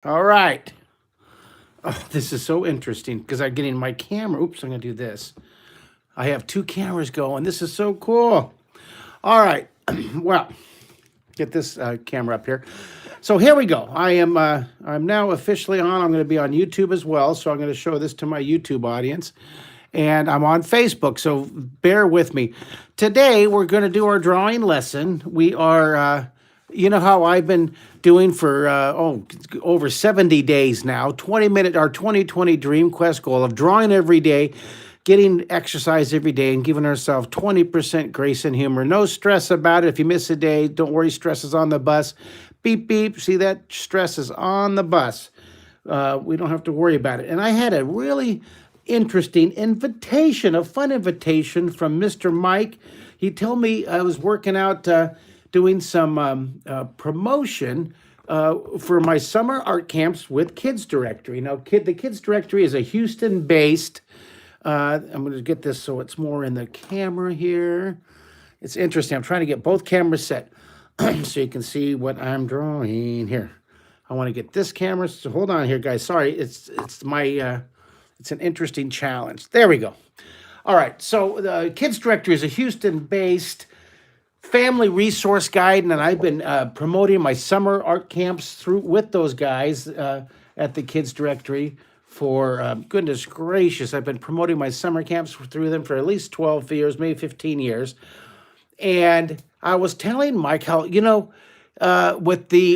All right. Oh, this is so interesting because I'm getting my camera. Oops, I'm going to do this. I have two cameras going. This is so cool. All right. Well, get this camera up here. So here we go. I'm now officially on. I'm going to be on YouTube as well. So I'm going to show this to my YouTube audience. And I'm on Facebook, so bear with me. Today, we're going to do our drawing lesson. We are, you know how I've been doing for, over 70 days now, 20-minute, our 2020 Dream Quest goal of drawing every day, getting exercise every day, and giving ourselves 20% grace and humor. No stress about it. If you miss a day, don't worry, stress is on the bus. Beep, beep. See that? Stress is on the bus. We don't have to worry about it. And I had a really interesting invitation, a fun invitation from Mr. Mike. He told me I was working out, doing some promotion for my summer art camps with Kids Directory. Now, the Kids Directory is a Houston-based. I'm going to get this so it's more in the camera here. It's interesting. I'm trying to get both cameras set so you can see what I'm drawing here. I want to get this camera. So hold on here, guys. Sorry, it's my it's an interesting challenge. There we go. All right. So the Kids Directory is a Houston-based family resource guide, and I've been promoting my summer art camps through with those guys at the Kids Directory for goodness gracious. I've been promoting my summer camps through them for at least 12 years, maybe 15 years. And I was telling Mike how, with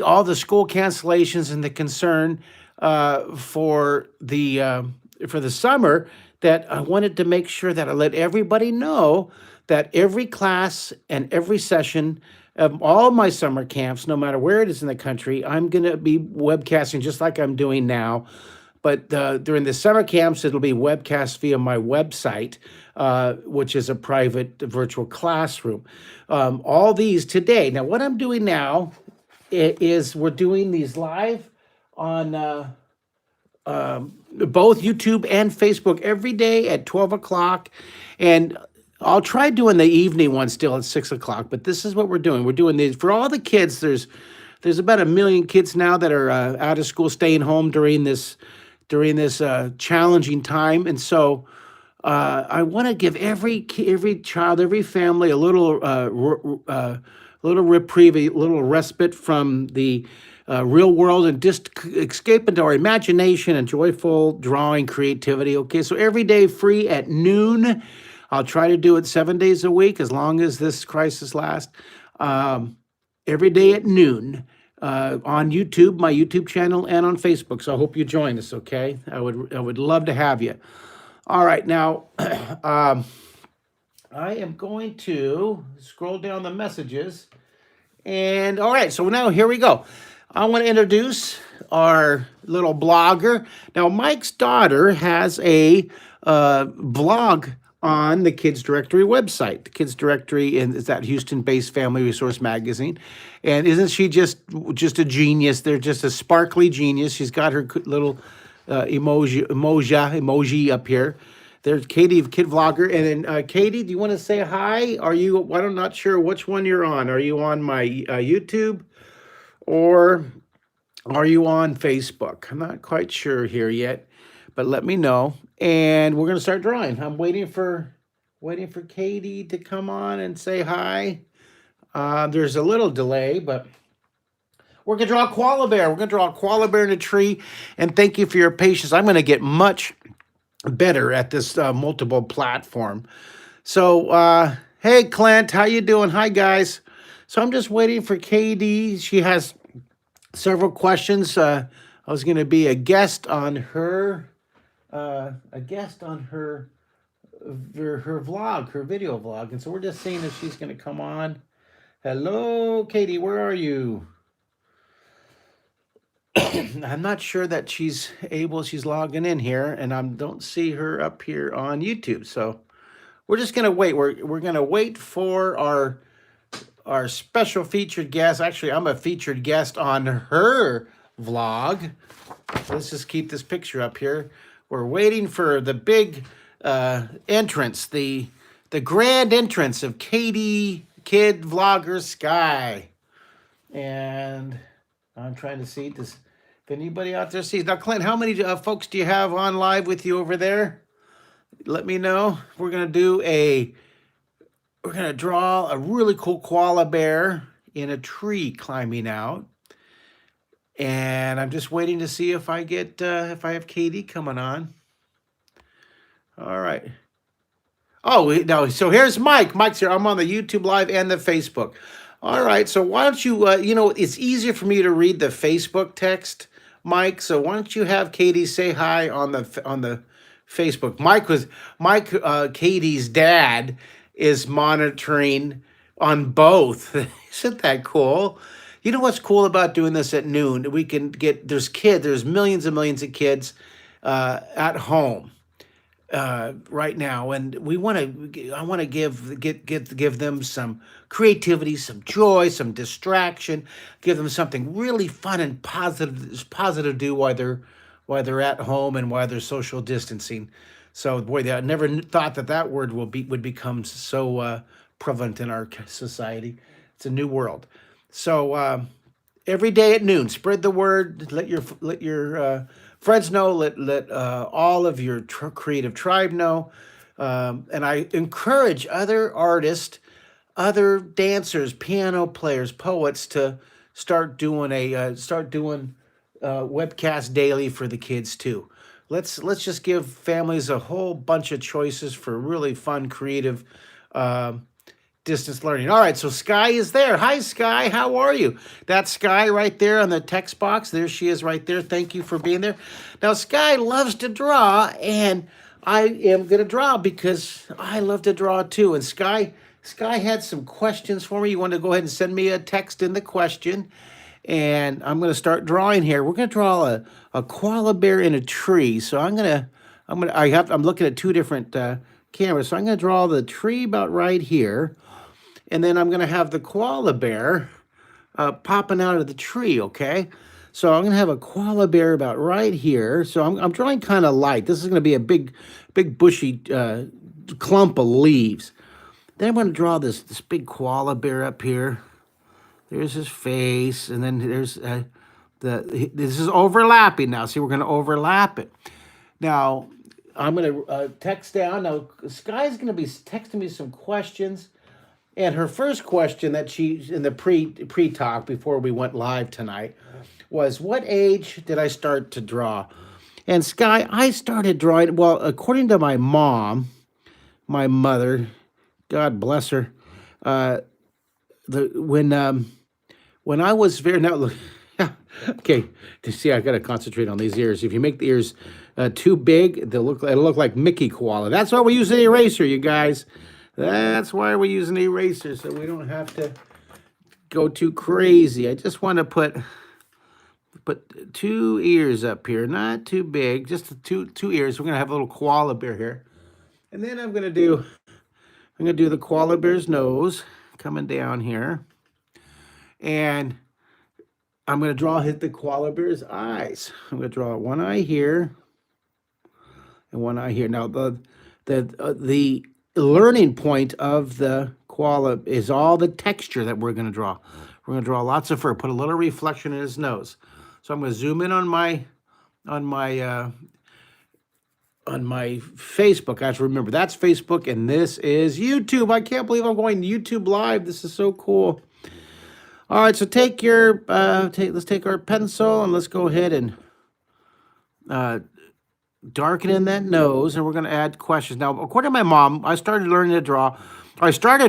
all the school cancellations and the concern for the summer, that I wanted to make sure that I let everybody know that every class and every session of all my summer camps, no matter where it is in the country, I'm going to be webcasting just like I'm doing now. But during the summer camps, it'll be webcast via my website, which is a private virtual classroom. All these today. Now, what I'm doing now is we're doing these live on both YouTube and Facebook every day at 12 o'clock. And I'll try doing the evening one still at 6 o'clock, but this is what we're doing. We're doing these for all the kids. There's about 1 million kids now that are out of school, staying home during this challenging time. And so I want to give every child, every family a little reprieve, a little respite from the real world, and just escape into our imagination and joyful drawing creativity. Okay, so every day free at noon. I'll try to do it 7 days a week as long as this crisis lasts. Every day at noon on YouTube, my YouTube channel, and on Facebook. So I hope you join us. Okay, I would love to have you. All right, now I am going to scroll down the messages, and all right, so now here we go. I want to introduce our little blogger. Now, Mike's daughter has a blog on the Kids Directory website. The Kids Directory is that Houston-based family resource magazine. And isn't she just a genius? They're just a sparkly genius. She's got her little emoji up here. There's Katie, Kid Vlogger. And then Katie, do you want to say hi? I'm not sure which one you're on. Are you on my YouTube, or are you on Facebook? I'm not quite sure here yet, but let me know. And we're going to start drawing. I'm waiting for Katie to come on and say hi. There's a little delay, but we're going to draw a koala bear. We're going to draw a koala bear in a tree. And thank you for your patience. I'm going to get much better at this multiple platform. So, hey, Clint, how you doing? Hi, guys. So I'm just waiting for Katie. She has several questions. I was going to be a guest on her vlog, her video vlog. And so we're just seeing if she's going to come on. Hello, Katie, where are you? I'm not sure that she's logging in here, and I don't see her up here on YouTube. So we're just going to wait. We're going to wait for our special featured guest. Actually, I'm a featured guest on her vlog. Let's just keep this picture up here. We're waiting for the big entrance, the grand entrance of Katie, Kid Vlogger Skye. And I'm trying to see if If anybody out there sees. Now, Clint, how many folks do you have on live with you over there? Let me know. We're going to draw a really cool koala bear in a tree climbing out. And I'm just waiting to see if I get, if I have Katie coming on. All right. Oh, no. So here's Mike. Mike's here. I'm on the YouTube Live and the Facebook. All right. So why don't you, it's easier for me to read the Facebook text, Mike. So why don't you have Katie say hi on the Facebook? Katie's dad is monitoring on both. Isn't that cool? You know what's cool about doing this at noon? We can get, there's millions and millions of kids at home right now, and I want to give them some creativity, some joy, some distraction, give them something really fun and positive to do while they're at home and while they're social distancing. So boy, I never thought that word would become so prevalent in our society. It's a new world. So every day at noon, spread the word. Let your friends know. Let all of your creative tribe know. And I encourage other artists, other dancers, piano players, poets to start doing webcast daily for the kids too. Let's just give families a whole bunch of choices for really fun, creative distance learning. All right, so Skye is there. Hi, Skye. How are you? That's Skye right there on the text box. There she is right there. Thank you for being there. Now, Skye loves to draw, and I am going to draw because I love to draw too. And Skye had some questions for me. You want to go ahead and send me a text in the question, and I'm going to start drawing here. We're going to draw a koala bear in a tree. So I'm looking at two different cameras. So I'm going to draw the tree about right here. And then I'm going to have the koala bear popping out of the tree, okay? So I'm going to have a koala bear about right here. So I'm drawing kind of light. This is going to be a big bushy clump of leaves. Then I'm going to draw this big koala bear up here. There's his face, and then there's this is overlapping now. See, we're going to overlap it. Now, I'm going to text down. Now, Skye's going to be texting me some questions. And her first question that she, in the pre-talk before we went live tonight, was, what age did I start to draw? And Skye, I started drawing, well, according to my mom, my mother, God bless her, when I was very, now look, okay, see, I got to concentrate on these ears. If you make the ears too big, it'll look like Mickey Koala. That's why we use an eraser, you guys. That's why we're using an eraser, so we don't have to go too crazy. I just want to put two ears up here, not too big, just two ears. We're gonna have a little koala bear here, and then I'm gonna do the koala bear's nose coming down here, and I'm gonna draw the koala bear's eyes. I'm gonna draw one eye here and one eye here. Now the learning point of the koala is all the texture that we're going to draw. We're going to draw lots of fur, put a little reflection in his nose. So I'm going to zoom in on my Facebook. I have to remember that's Facebook and this is YouTube. I can't believe I'm going YouTube live. This is so cool. All right, so let's take our pencil and let's go ahead and darken in that nose, and we're going to add questions. Now, according to my mom, I started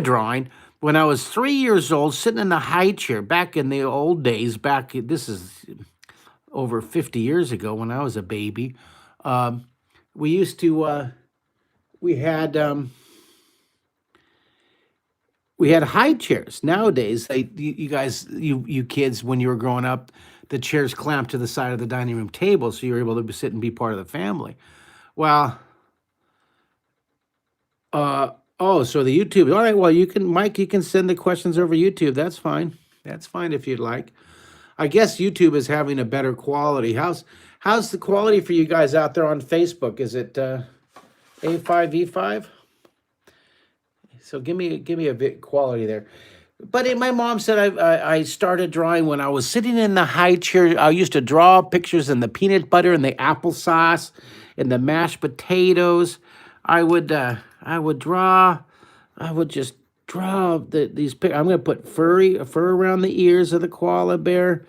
drawing when I was 3 years old, sitting in the high chair back in the old days. This is over 50 years ago when I was a baby. We used to, we had high chairs. Nowadays, you kids, when you were growing up, the chairs clamped to the side of the dining room table, so you were able to sit and be part of the family. Well, so the YouTube. All right, well, Mike, you can send the questions over YouTube. That's fine. That's fine if you'd like. I guess YouTube is having a better quality. How's the quality for you guys out there on Facebook? Is it A5E5? So give me a bit quality there. My mom said I started drawing when I was sitting in the high chair. I used to draw pictures in the peanut butter and the applesauce and the mashed potatoes. I would draw. I would just draw these. I'm going to put fur around the ears of the koala bear.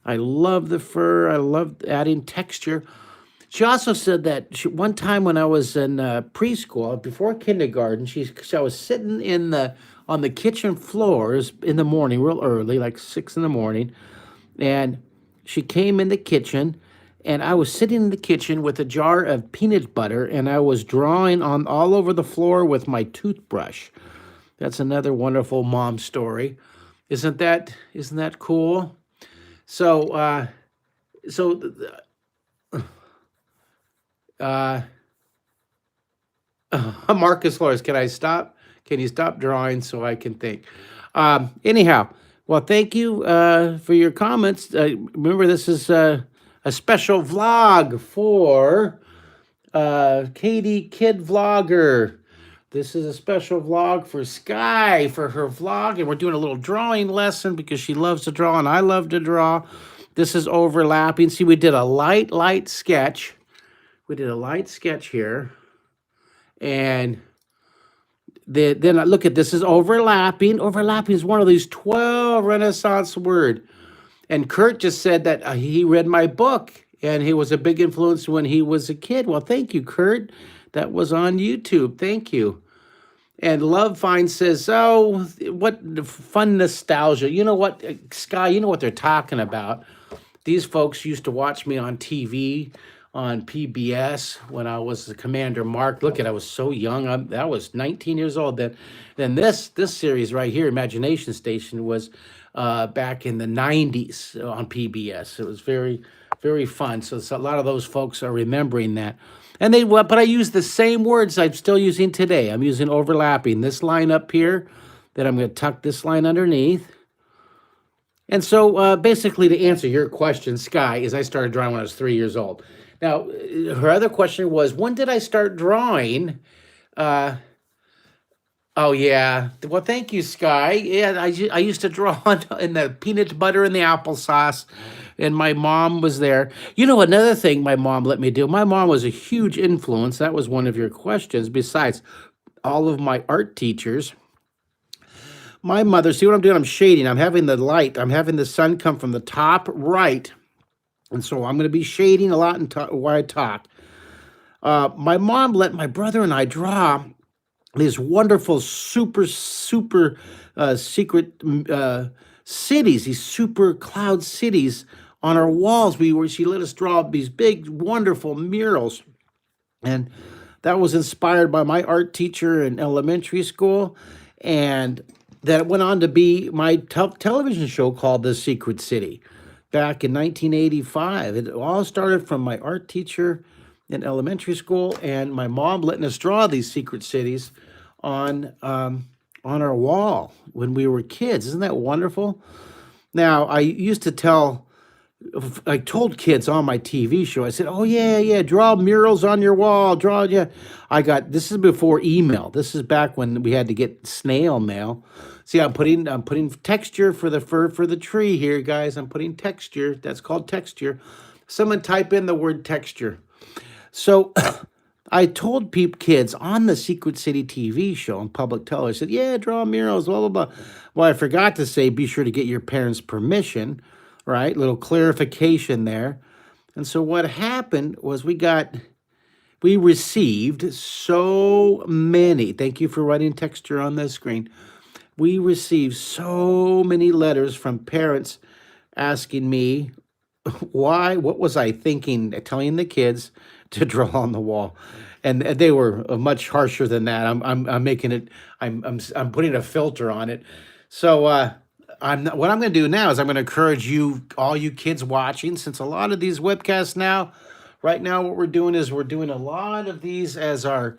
I love the fur. I love adding texture. She also said that one time when I was in preschool, before kindergarten, I was sitting on the kitchen floors in the morning, real early, like 6 in the morning, and she came in the kitchen, and I was sitting in the kitchen with a jar of peanut butter, and I was drawing on all over the floor with my toothbrush. That's another wonderful mom story. Isn't that cool? So so uh, Marcus Flores, can I stop? Can you stop drawing so I can think? Anyhow, well, thank you for your comments. Remember, this is a special vlog for Katie Kid Vlogger. This is a special vlog for Skye for her vlog, and we're doing a little drawing lesson because she loves to draw and I love to draw. This is overlapping. See, we did a light sketch. We did a light sketch here, and then I look at this is overlapping. Overlapping is one of these 12 Renaissance word. And Kurt just said that he read my book and he was a big influence when he was a kid. Well, thank you, Kurt. That was on YouTube. Thank you. And Love Fine says, oh, what fun nostalgia. You know what, Skye, you know what they're talking about. These folks used to watch me on TV, on PBS, when I was the Commander Mark. Look at, I was so young. I was 19 years old then. Then this series right here, Imagination Station, was back in the 90s on PBS. It was very, very fun. So a lot of those folks are remembering that. And but I use the same words I'm still using today. I'm using overlapping. This line up here, then I'm going to tuck this line underneath. And so basically to answer your question, Skye, is I started drawing when I was 3 years old. Now, her other question was, when did I start drawing? Oh, yeah. Well, thank you, Skye. Yeah, I used to draw in the peanut butter and the applesauce, and my mom was there. You know, another thing my mom let me do, my mom was a huge influence. That was one of your questions. Besides all of my art teachers, my mother, see what I'm doing? I'm shading. I'm having the light. I'm having the sun come from the top right. And so I'm going to be shading a lot while I talk. My mom let my brother and I draw these wonderful, super secret cities, these super cloud cities on our walls. She let us draw these big, wonderful murals. And that was inspired by my art teacher in elementary school. And that went on to be my television show called The Secret City back in 1985. It all started from my art teacher in elementary school and my mom letting us draw these secret cities on our wall when we were kids. Isn't that wonderful? Now, I told kids on my TV show, I said, oh, yeah, draw murals on your wall, this is before email. This is back when we had to get snail mail. See, I'm putting texture for the fur for the tree here, guys. I'm putting texture. That's called texture. Someone type in the word texture. So I told kids on the Secret City TV show on public television, I said, yeah, draw murals, blah, blah, blah. Well, I forgot to say, be sure to get your parents' permission, right? Little clarification there. And so what happened was we received so many, thank you for writing texture on the screen. We received so many letters from parents asking me what was I thinking, telling the kids to draw on the wall. And they were much harsher than that. I'm making it, I'm putting a filter on it. So what I'm going to do now is I'm going to encourage you, all you kids watching, since a lot of these webcasts now, right now what we're doing is we're doing a lot of these as our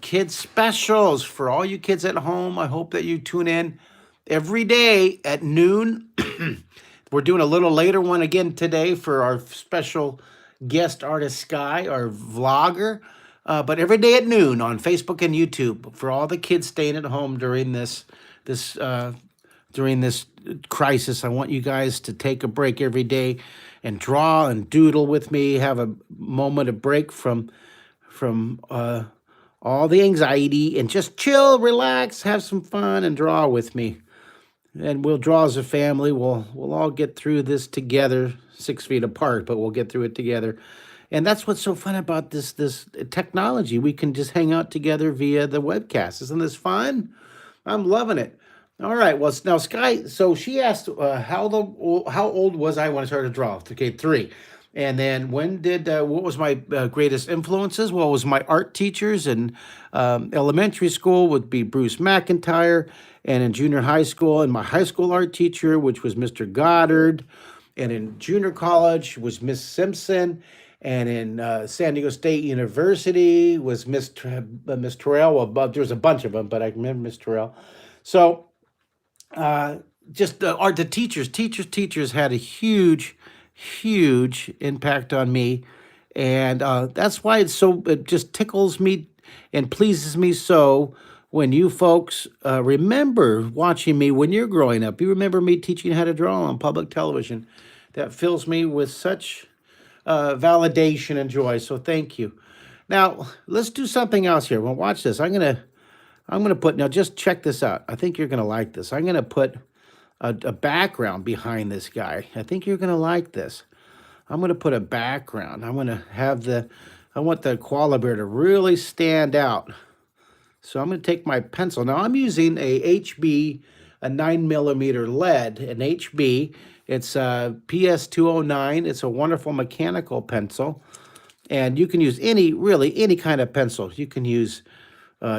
kids specials for all you kids at home. I hope that you tune in every day at noon. We're doing a little later one again today for our special guest artist Skye, our vlogger. But every day at noon on Facebook and YouTube for all the kids staying at home during this during this crisis. I want you guys to take a break every day and draw and doodle with me. Have a moment of break from all the anxiety and just chill, relax, have some fun, and draw with me. And we'll draw as a family. We'll all get through this together, 6 feet apart, but we'll get through it together. And that's what's so fun about this technology. We can just hang out together via the webcast. Isn't this fun? I'm loving it. All right. Well, now Skye. So she asked, how old was I when I started to draw? Okay, 3. And then what was my greatest influences? Well, it was my art teachers in elementary school would be Bruce McIntyre, and in junior high school, and my high school art teacher, which was Mr. Goddard, and in junior college was Miss Simpson, and in San Diego State University was Miss Terrell. Well, there was a bunch of them, but I remember Miss Terrell. So just the teachers had a huge impact on me, and that's why it just tickles me and pleases me so when you folks remember watching me when you're growing up. You remember me teaching how to draw on public television. That fills me with such validation and joy. So thank you. Now let's do something else here. Well, watch this. I'm gonna put, now just check this out. I think you're gonna like this. I'm gonna put a background behind this guy. I think you're gonna like this. I'm gonna put a background. I want the koala bear to really stand out. So I'm gonna take my pencil. Now I'm using a HB, a 9mm lead, an HB. It's a PS209. It's a wonderful mechanical pencil. And you can use really any kind of pencil. You can use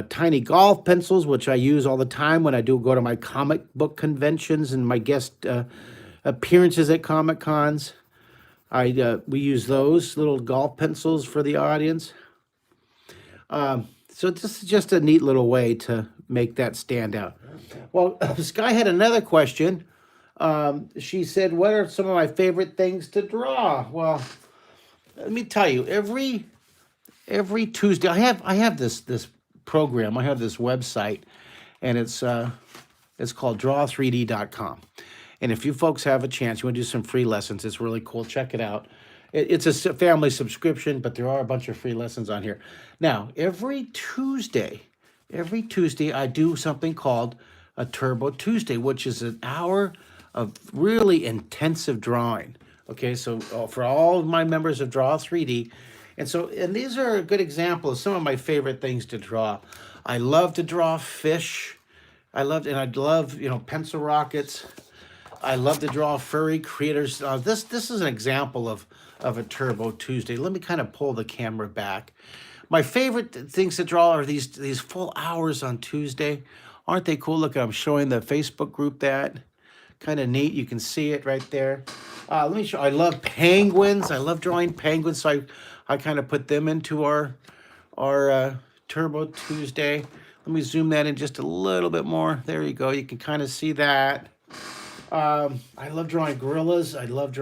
tiny golf pencils, which I use all the time when I go to my comic book conventions and my guest appearances at Comic Cons. We use those little golf pencils for the audience. So this is just a neat little way to make that stand out. Well, Skye had another question. She said, "What are some of my favorite things to draw?" Well, let me tell you, every Tuesday I have this program. I have this website, and it's called draw3d.com. And if you folks have a chance, you want to do some free lessons, it's really cool. Check it out. It's a family subscription, but there are a bunch of free lessons on here. Now, every Tuesday, I do something called a Turbo Tuesday, which is an hour of really intensive drawing. Okay, so for all of my members of Draw 3D, and these are a good example of some of my favorite things to draw. I love to draw fish. I love pencil rockets. I love to draw furry creators. This is an example of a Turbo Tuesday. Let me kind of pull the camera back. My favorite things to draw are these full hours on Tuesday. Aren't they cool? Look, I'm showing the Facebook group that. Kind of neat. You can see it right there. Let me show. I love penguins. I love drawing penguins, so I kind of put them into our Turbo Tuesday. Let me zoom that in just a little bit more. There you go. You can kind of see that. I love drawing gorillas. I love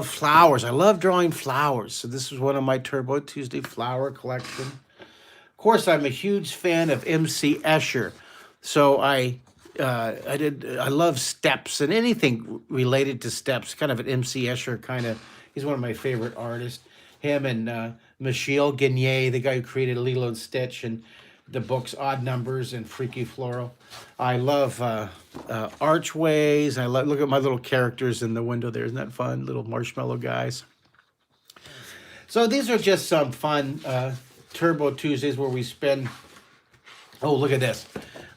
flowers. I love drawing flowers. So this is one of my Turbo Tuesday flower collection. Of course, I'm a huge fan of MC Escher. So I love steps and anything related to steps, kind of an MC Escher kind of. He's one of my favorite artists. Him and Michel Guigné, the guy who created Lilo and Stitch and the books Odd Numbers and Freaky Floral. I love archways. Look at my little characters in the window there. Isn't that fun? Little marshmallow guys. So these are just some fun Turbo Tuesdays where we spend. Oh, look at this.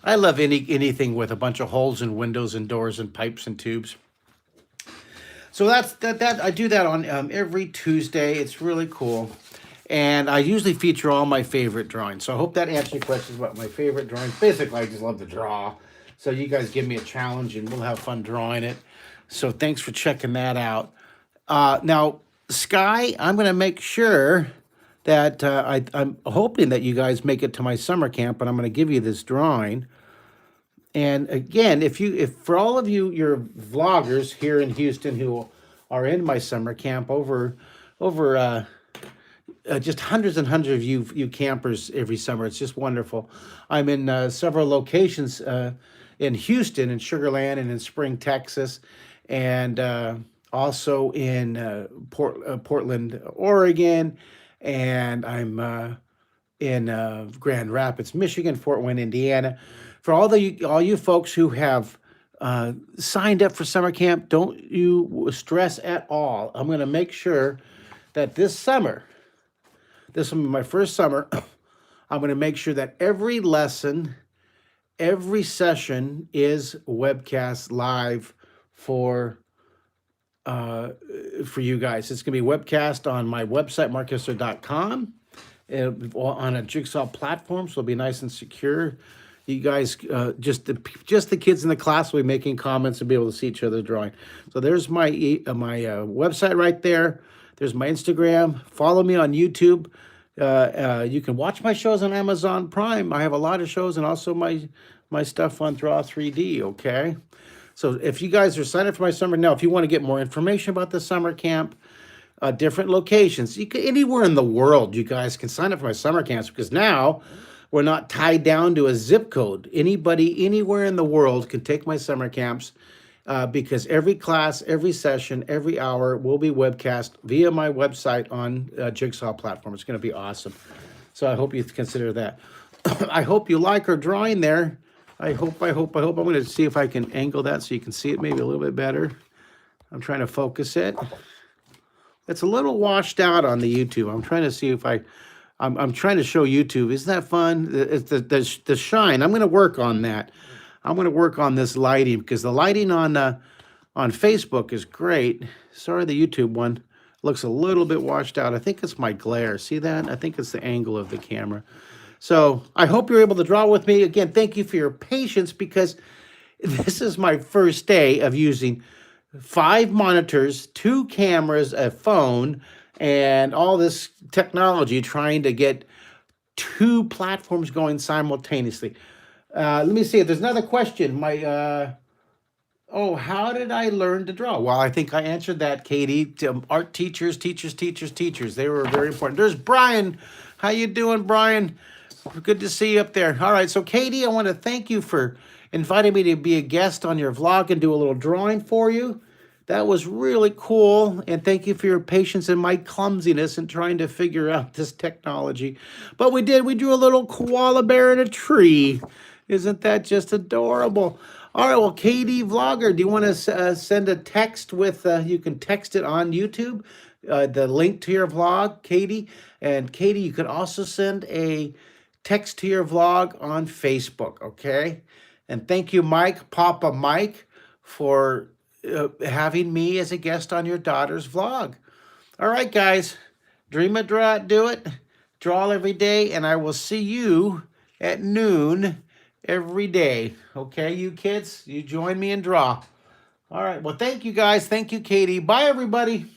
I love anything with a bunch of holes and windows and doors and pipes and tubes. So that's that. I do that on every Tuesday. It's really cool. And I usually feature all my favorite drawings. So I hope that answers your questions about my favorite drawings. Basically, I just love to draw. So you guys give me a challenge and we'll have fun drawing it. So thanks for checking that out. Now, Skye, I'm going to make sure that I'm hoping that you guys make it to my summer camp, and I'm going to give you this drawing. And again, if for all of your vloggers here in Houston who are in my summer camp, over just hundreds and hundreds of you campers every summer. It's just wonderful. I'm in several locations in Houston, in Sugar Land, and in Spring, Texas, and also in Portland, Oregon, and I'm in Grand Rapids, Michigan, Fort Wayne, Indiana. For all you folks who have signed up for summer camp, don't you stress at all. I'm going to make sure that this summer, this will be my first summer, I'm going to make sure that every lesson, every session is webcast live for you guys. It's going to be webcast on my website, markhisler.com, on a Jigsaw platform, so it'll be nice and secure. You guys, just the kids in the class will be making comments and be able to see each other drawing. So there's my website right there. There's my Instagram. Follow me on YouTube. You can watch my shows on Amazon Prime. I have a lot of shows, and also my stuff on Draw 3D, okay? So if you guys are signed up for my summer, now if you want to get more information about the summer camp, different locations, anywhere in the world, you guys can sign up for my summer camps, because now we're not tied down to a zip code. Anybody, anywhere in the world can take my summer camps, because every class, every session, every hour will be webcast via my website on Jigsaw platform. It's going to be awesome. So I hope you consider that. I hope you like our drawing there. I hope. I'm going to see if I can angle that so you can see it maybe a little bit better. I'm trying to focus it. It's a little washed out on the YouTube. I'm trying to see if I'm trying to show YouTube. Isn't that fun? It's the shine. I'm going to work on that. I'm going to work on this lighting, because the lighting on Facebook is great. Sorry, the YouTube one looks a little bit washed out. I think it's my glare. See that? I think it's the angle of the camera. So I hope you're able to draw with me. Again, thank you for your patience, because this is my first day of using 5 monitors, 2 cameras, a phone, and all this technology, trying to get 2 platforms going simultaneously. Let me see if there's another question. How did I learn to draw? Well, I think I answered that, Katie. Art teachers. They were very important. There's Brian. How you doing, Brian? Good to see you up there. All right, so Katie, I want to thank you for inviting me to be a guest on your vlog and do a little drawing for you. That was really cool, and thank you for your patience and my clumsiness in trying to figure out this technology. But we did. We drew a little koala bear in a tree. Isn't that just adorable? All right, well, Kid Vlogger, do you want to send a text with, you can text it on YouTube, the link to your vlog, Katie. And Katie, you could also send a text to your vlog on Facebook, okay? And thank you, Papa Mike, for having me as a guest on your daughter's vlog. All right, guys, dream it, draw it, do it. Draw every day, and I will see you at noon every day. Okay, you kids, you join me and draw. All right, well, thank you, guys. Thank you, Katie. Bye, everybody.